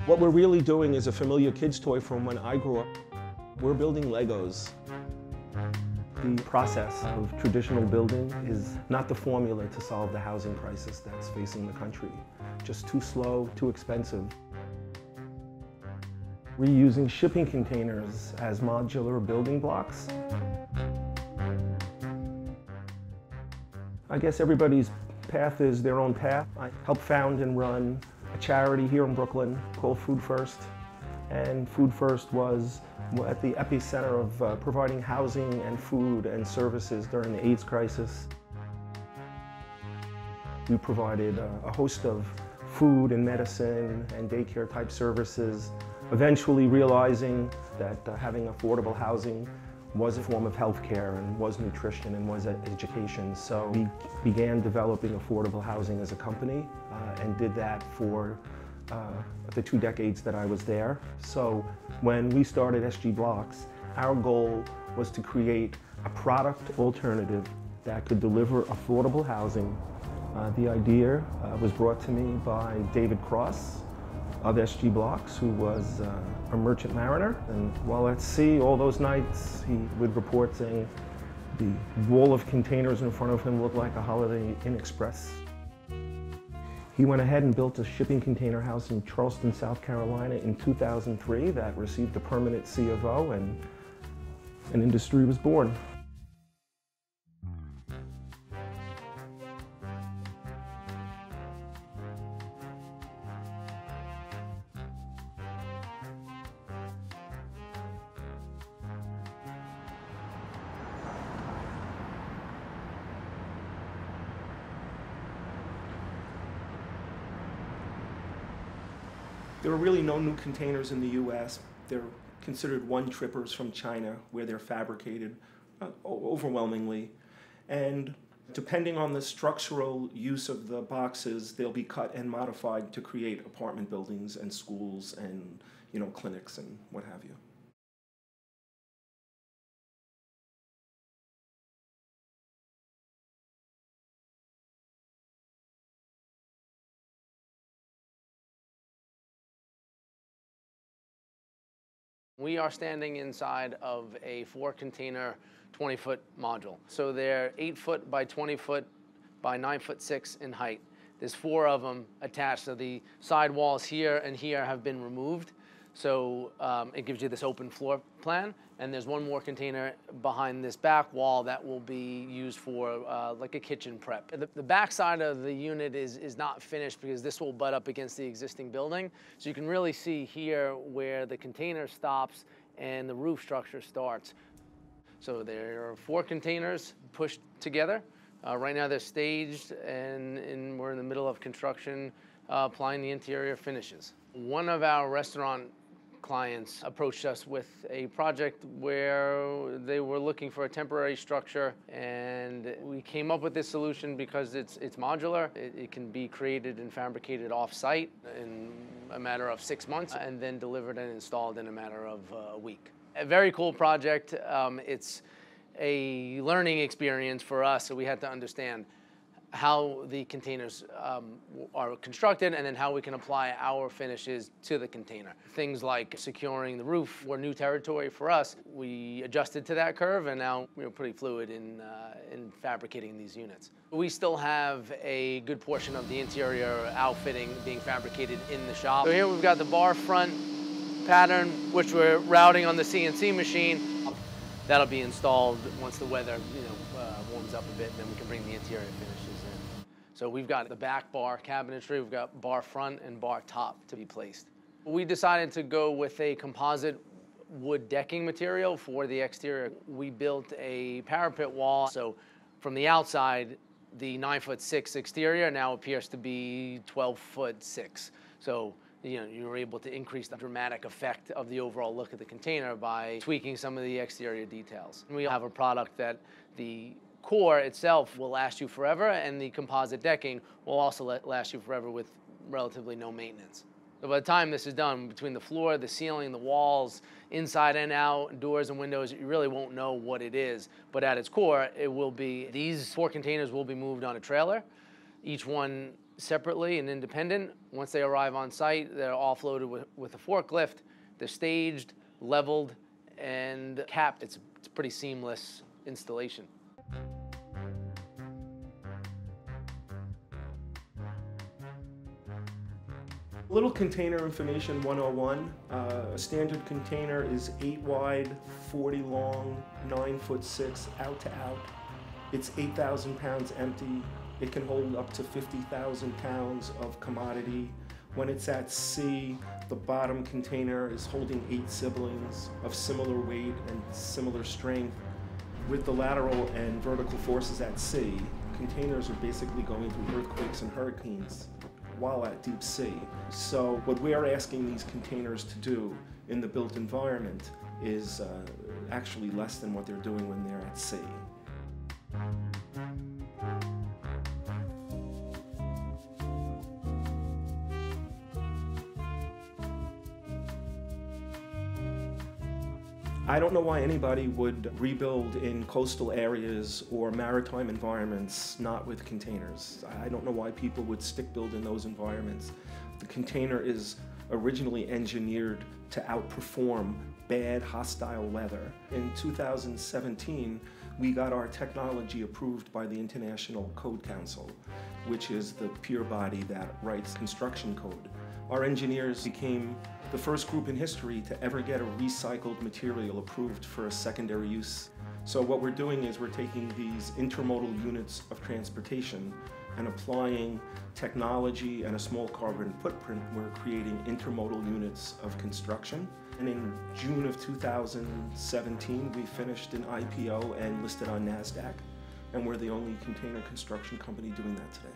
What we're really doing is a familiar kid's toy from when I grew up. We're building Legos. The process of traditional building is not the formula to solve the housing crisis that's facing the country. Just too slow, too expensive. We're using shipping containers as modular building blocks. I guess everybody's path is their own path. I help found and run a charity here in Brooklyn called Food First. And Food First was at the epicenter of providing housing and food and services during the AIDS crisis. We provided a host of food and medicine and daycare type services, eventually realizing that having affordable housing was a form of healthcare and was nutrition and was education. So we began developing affordable housing as a company and did that for the 2 decades that I was there. So when we started SG Blocks, our goal was to create a product alternative that could deliver affordable housing. The idea was brought to me by David Cross of SG Blocks, who was a merchant mariner. And while at sea, all those nights, he would report saying the wall of containers in front of him looked like a Holiday Inn Express. He went ahead and built a shipping container house in Charleston, South Carolina in 2003 that received a permanent C of O, and an industry was born. There are really no new containers in the U.S. They're considered one-trippers from China, where they're fabricated overwhelmingly. And depending on the structural use of the boxes, they'll be cut and modified to create apartment buildings and schools and, clinics and what have you. We are standing inside of a 4-container 20-foot module. So they're 8 foot by 20 foot by 9 foot 6 in height. There's 4 of them attached. So the side walls here and here have been removed. So it gives you this open floor plan. And there's one more container behind this back wall that will be used for like a kitchen prep. The back side of the unit is not finished because this will butt up against the existing building. So you can really see here where the container stops and the roof structure starts. So there are 4 containers pushed together. Right now they're staged and we're in the middle of construction, applying the interior finishes. One of our restaurant clients approached us with a project where they were looking for a temporary structure, and we came up with this solution because it's modular. It can be created and fabricated off-site in a matter of 6 months and then delivered and installed in a matter of a week. A very cool project. It's a learning experience for us, so we had to understand how the containers are constructed and then how we can apply our finishes to the container. Things like securing the roof were new territory for us. We adjusted to that curve, and now we're pretty fluid in fabricating these units. We still have a good portion of the interior outfitting being fabricated in the shop. So here we've got the bar front pattern, which we're routing on the CNC machine. That'll be installed once the weather warms up a bit, and then we can bring the interior finishes in. So we've got the back bar cabinetry, we've got bar front and bar top to be placed. We decided to go with a composite wood decking material for the exterior. We built a parapet wall, so from the outside, the 9 foot 6 exterior now appears to be 12 foot 6. So you're able to increase the dramatic effect of the overall look of the container by tweaking some of the exterior details. We have a product that the core itself will last you forever, and the composite decking will also last you forever with relatively no maintenance. So by the time this is done, between the floor, the ceiling, the walls, inside and out, doors and windows, you really won't know what it is. But at its core, it will be, these 4 containers will be moved on a trailer. Each one separately and independent. Once they arrive on site, they're offloaded with a forklift. They're staged, leveled, and capped. It's a pretty seamless installation. Little container information 101. A standard container is 8 wide, 40 long, 9'6" out to out. It's 8,000 pounds empty. It can hold up to 50,000 pounds of commodity. When it's at sea, the bottom container is holding 8 siblings of similar weight and similar strength. With the lateral and vertical forces at sea, containers are basically going through earthquakes and hurricanes while at deep sea. So what we are asking these containers to do in the built environment is actually less than what they're doing when they're at sea. I don't know why anybody would rebuild in coastal areas or maritime environments not with containers. I don't know why people would stick build in those environments. The container is originally engineered to outperform bad, hostile weather. In 2017, we got our technology approved by the International Code Council, which is the peer body that writes construction code. Our engineers became the first group in history to ever get a recycled material approved for a secondary use. So what we're doing is we're taking these intermodal units of transportation and applying technology and a small carbon footprint. We're creating intermodal units of construction. And in June of 2017, we finished an IPO and listed on NASDAQ. And we're the only container construction company doing that today.